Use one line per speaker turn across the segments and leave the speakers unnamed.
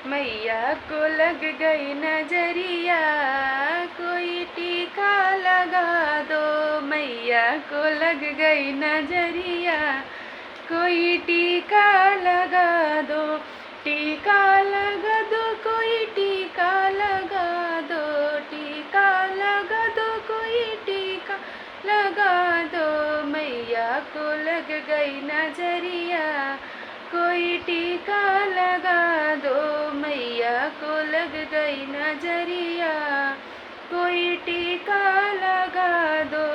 मैया को लग गई नजरिया, कोई टीका लगा दो। मैया को लग गई नजरिया, कोई टीका लगा दो। टीका लगा दो, कोई टीका लगा दो। टीका लगा दो, कोई टीका लगा दो। मैया को लग गई नजरिया, कोई टीका लगा दो। मैया को लग गई नजरिया, कोई टीका लगा दो।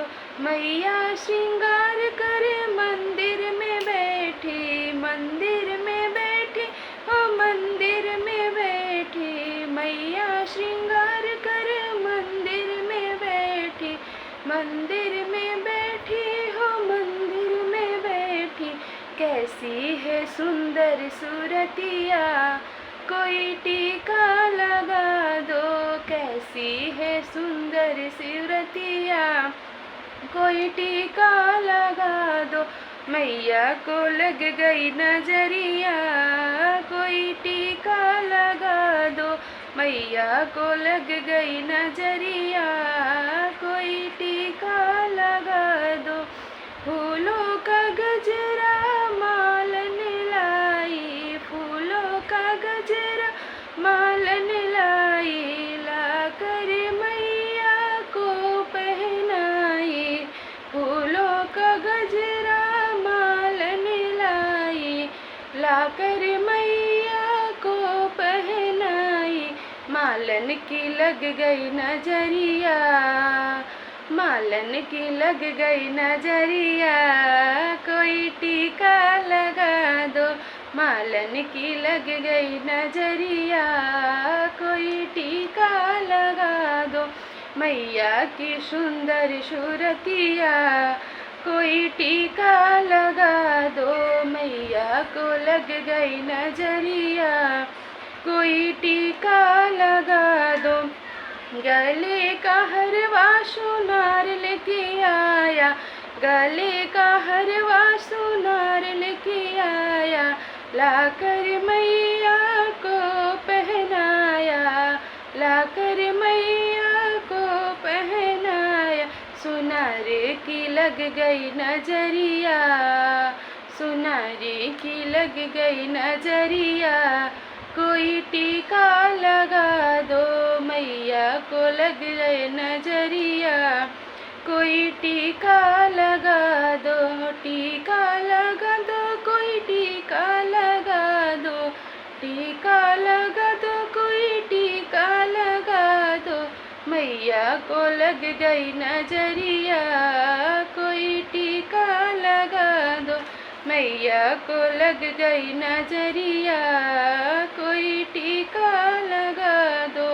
मैया श्रृंगार करे मंदिर में बैठी, मंदिर में बैठी, ओ मंदिर में बैठी। मैया श्रृंगार करे मंदिर में बैठी, मंदिर में बैठी, हो मंदिर में बैठी। कैसी है सुंदर सूरतिया, कोई टीका लगा दो। कैसी है सुंदर सूरतिया, कोई टीका लगा दो। मैया को लग गई नजरिया, कोई टीका लगा दो। मैया को लग गई नजरिया, कोई टीका लगा दो। फूलों का गजरा मालन लाई, फूलों का गजरा मालन लाई, ला कर मैया को पहनाई। फूलों का गजरा मालन लाई, ला कर मैया को पहनाई। मालन की लग गई नजरिया, मालन की लग गई नजरिया, कोई टीका लगा दो। मालन की लग गई नजरिया, कोई टीका लगा दो। मैया की सुंदर सूरतिया, कोई टीका लगा दो। मैया को लग गई नजरिया, कोई टीका लगा दो। गले का हरवा सोनार लेके आया, गले का हरवा सोनार लेके आया, लाकर मैया को पहनाया, लाकर मैया को पहनाया। सुनारे की लग गई नजरिया, सुनारे की लग गई नजरिया, कोई टीका लगा दो। मैया को लग गए नजरिया, कोई टीका लगा दो। टीका लगा दो, कोई टीका लगा दो। टीका लगा दो, कोई टीका लगा दो। मैया को लग गई नजरिया, कोई टीका लगा दो। मैया को लग गई नजरिया, कोई टीका लगा दो।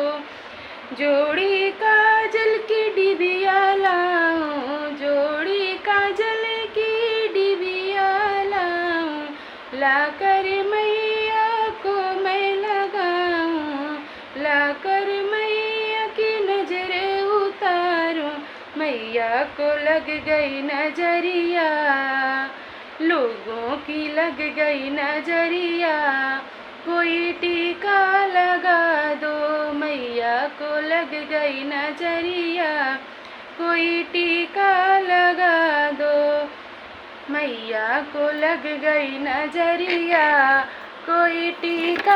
जोड़ी काजल की डिबिया लाऊं, जोड़ी काजल की डिबिया लाऊं, लाकर मैया को मैं लगाऊं, लाकर मैया की नजरें उतारूं। मैया को लग गई नजरिया, लोगों की लग गई नजरिया, कोई टीका लगा दो। मैया को लग गई नजरिया, कोई टीका लगा दो। मैया को लग गई नजरिया, कोई टीका